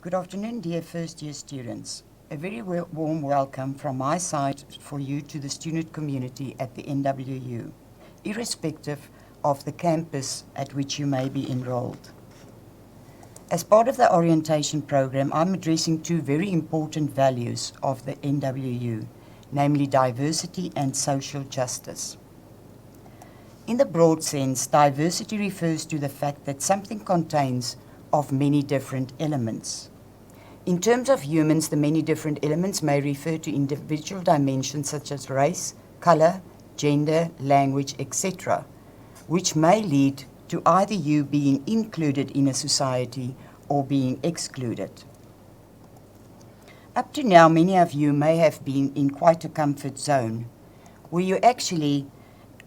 Good afternoon, dear first-year students. A very warm welcome from my side for you to the student community at the NWU, irrespective of the campus at which you may be enrolled. As part of the orientation program, I'm addressing two very important values of the NWU, namely diversity and social justice. In the broad sense, diversity refers to the fact that something contains of many different elements. In terms of humans, the many different elements may refer to individual dimensions such as race, color, gender, language, etc., which may lead to either you being included in a society or being excluded. Up to now, many of you may have been in quite a comfort zone, where you actually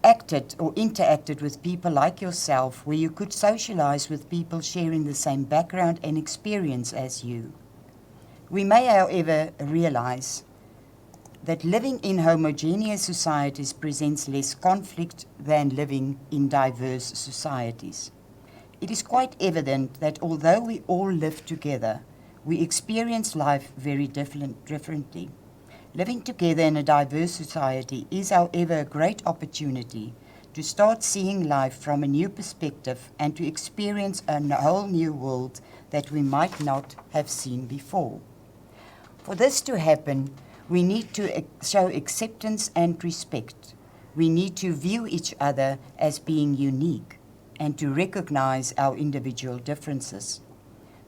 acted or interacted with people like yourself, where you could socialize with people sharing the same background and experience as you. We may, however, realize that living in homogeneous societies presents less conflict than living in diverse societies. It is quite evident that although we all live together, we experience life very differently. Living together in a diverse society is, however, a great opportunity to start seeing life from a new perspective and to experience a whole new world that we might not have seen before. For this to happen, we need to show acceptance and respect. We need to view each other as being unique and to recognize our individual differences.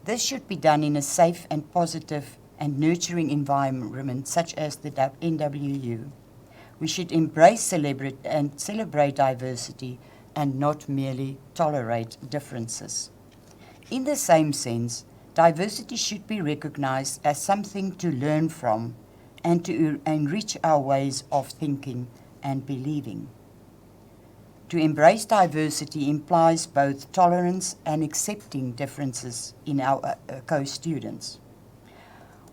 This should be done in a safe and positive and nurturing environment such as the NWU. We should embrace, celebrate diversity and not merely tolerate differences. In the same sense, diversity should be recognized as something to learn from and to enrich our ways of thinking and believing. To embrace diversity implies both tolerance and accepting differences in our co-students.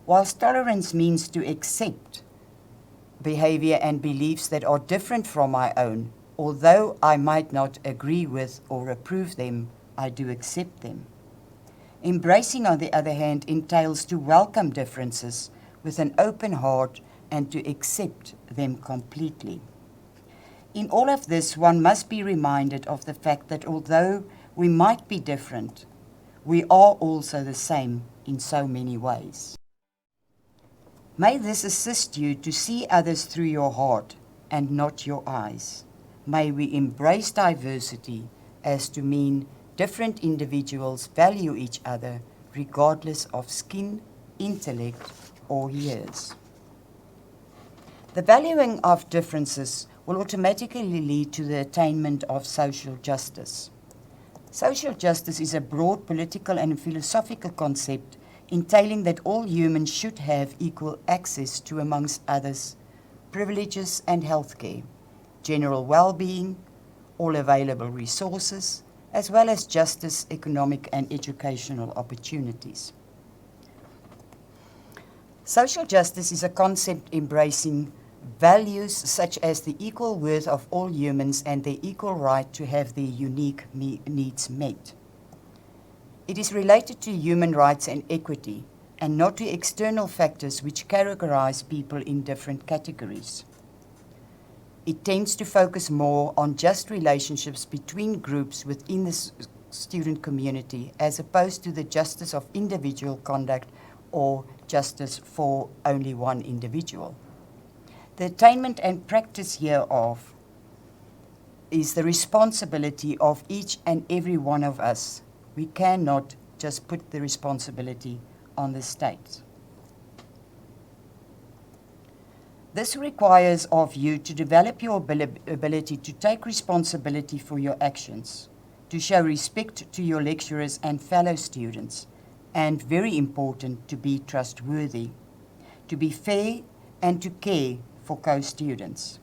Whilst tolerance means to accept behavior and beliefs that are different from my own, although I might not agree with or approve them, I do accept them. Embracing, on the other hand, entails to welcome differences with an open heart and to accept them completely. In all of this, one must be reminded of the fact that although we might be different, we are also the same in so many ways. May this assist you to see others through your heart and not your eyes. May we embrace diversity as to mean different individuals value each other regardless of skin, intellect, or years. The valuing of differences will automatically lead to the attainment of social justice. Social justice is a broad political and philosophical concept entailing that all humans should have equal access to, amongst others, privileges and healthcare, general well-being, all available resources, as well as justice, economic and educational opportunities. Social justice is a concept embracing values such as the equal worth of all humans and their equal right to have their unique needs met. It is related to human rights and equity, and not to external factors which categorize people in different categories. It tends to focus more on just relationships between groups within the student community as opposed to the justice of individual conduct or justice for only one individual. The attainment and practice hereof is the responsibility of each and every one of us. We cannot just put the responsibility on the state. This requires of you to develop your ability to take responsibility for your actions, to show respect to your lecturers and fellow students, and very important, to be trustworthy, to be fair and to care for co-students.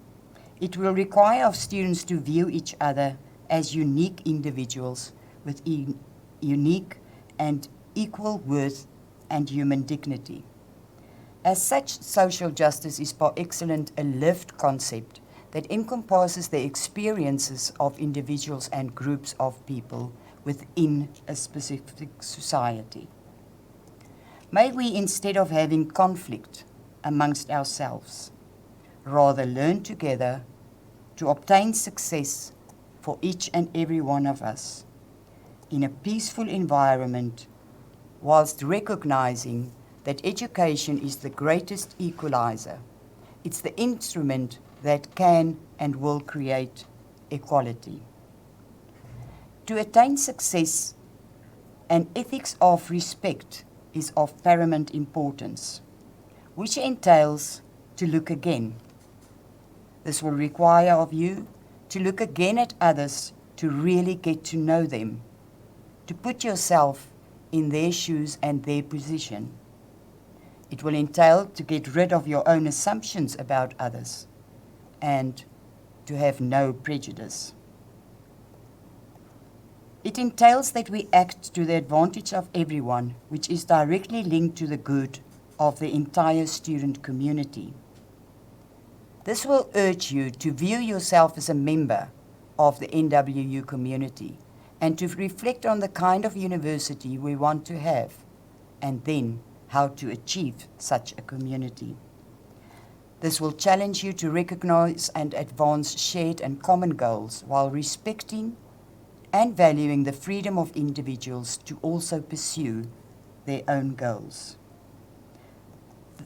It will require of students to view each other as unique individuals with unique and equal worth and human dignity. As such, social justice is par excellence a lived concept that encompasses the experiences of individuals and groups of people within a specific society. May we, instead of having conflict amongst ourselves, rather learn together to obtain success for each and every one of us in a peaceful environment, whilst recognizing that education is the greatest equalizer. It's the instrument that can and will create equality. To attain success, an ethics of respect is of paramount importance, which entails to look again. This will require of you to look again at others, to really get to know them, to put yourself in their shoes and their position. It will entail to get rid of your own assumptions about others and to have no prejudice. It entails that we act to the advantage of everyone, which is directly linked to the good of the entire student community. This will urge you to view yourself as a member of the NWU community and to reflect on the kind of university we want to have, and then how to achieve such a community. This will challenge you to recognize and advance shared and common goals while respecting and valuing the freedom of individuals to also pursue their own goals.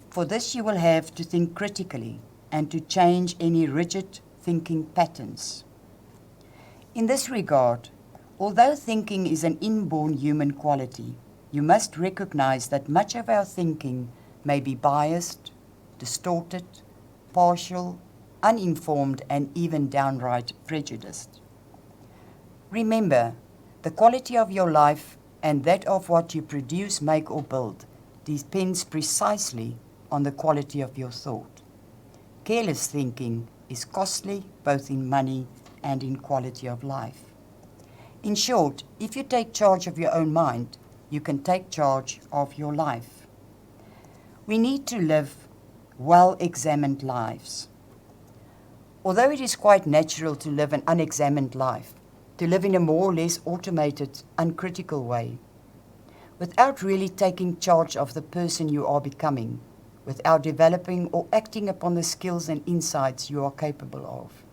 For this, you will have to think critically and to change any rigid thinking patterns. In this regard, although thinking is an inborn human quality, you must recognize that much of our thinking may be biased, distorted, partial, uninformed, and even downright prejudiced. Remember, the quality of your life and that of what you produce, make, or build depends precisely on the quality of your thought. Careless thinking is costly both in money and in quality of life. In short, if you take charge of your own mind, you can take charge of your life. We need to live well-examined lives. Although it is quite natural to live an unexamined life, to live in a more or less automated, uncritical way, without really taking charge of the person you are becoming, without developing or acting upon the skills and insights you are capable of.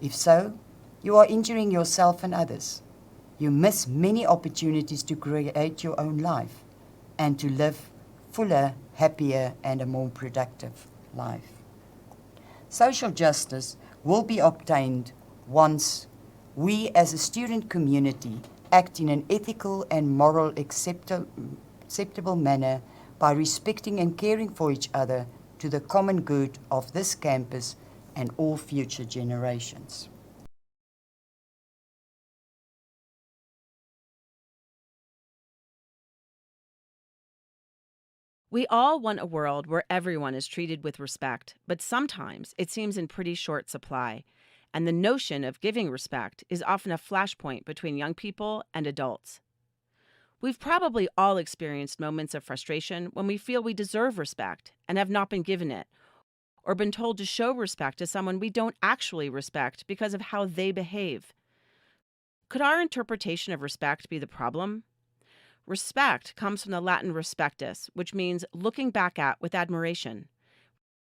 If so, you are injuring yourself and others. You miss many opportunities to create your own life and to live fuller, happier, and a more productive life. Social justice will be obtained once we as a student community act in an ethical and moral acceptable manner by respecting and caring for each other to the common good of this campus and all future generations. We all want a world where everyone is treated with respect, but sometimes it seems in pretty short supply. And the notion of giving respect is often a flashpoint between young people and adults. We've probably all experienced moments of frustration when we feel we deserve respect and have not been given it, or been told to show respect to someone we don't actually respect because of how they behave. Could our interpretation of respect be the problem? Respect comes from the Latin respectus, which means looking back at with admiration.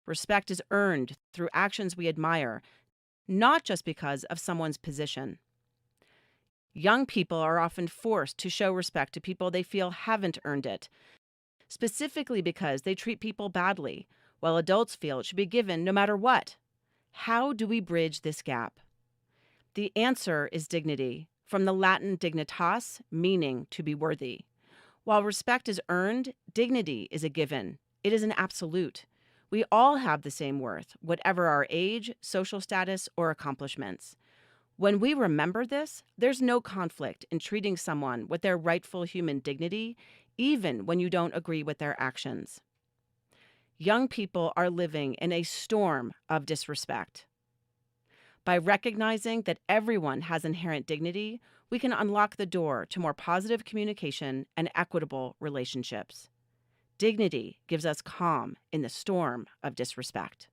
Respect is earned through actions we admire, not just because of someone's position. Young people are often forced to show respect to people they feel haven't earned it, specifically because they treat people badly, while adults feel it should be given no matter what. How do we bridge this gap? The answer is dignity, from the Latin dignitas, meaning to be worthy. While respect is earned, dignity is a given. It is an absolute. We all have the same worth, whatever our age, social status, or accomplishments. When we remember this, there's no conflict in treating someone with their rightful human dignity, even when you don't agree with their actions. Young people are living in a storm of disrespect. By recognizing that everyone has inherent dignity, we can unlock the door to more positive communication and equitable relationships. Dignity gives us calm in the storm of disrespect.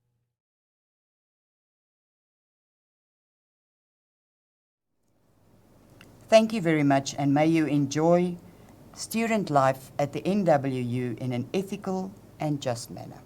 Thank you very much, and may you enjoy student life at the NWU in an ethical and just manner.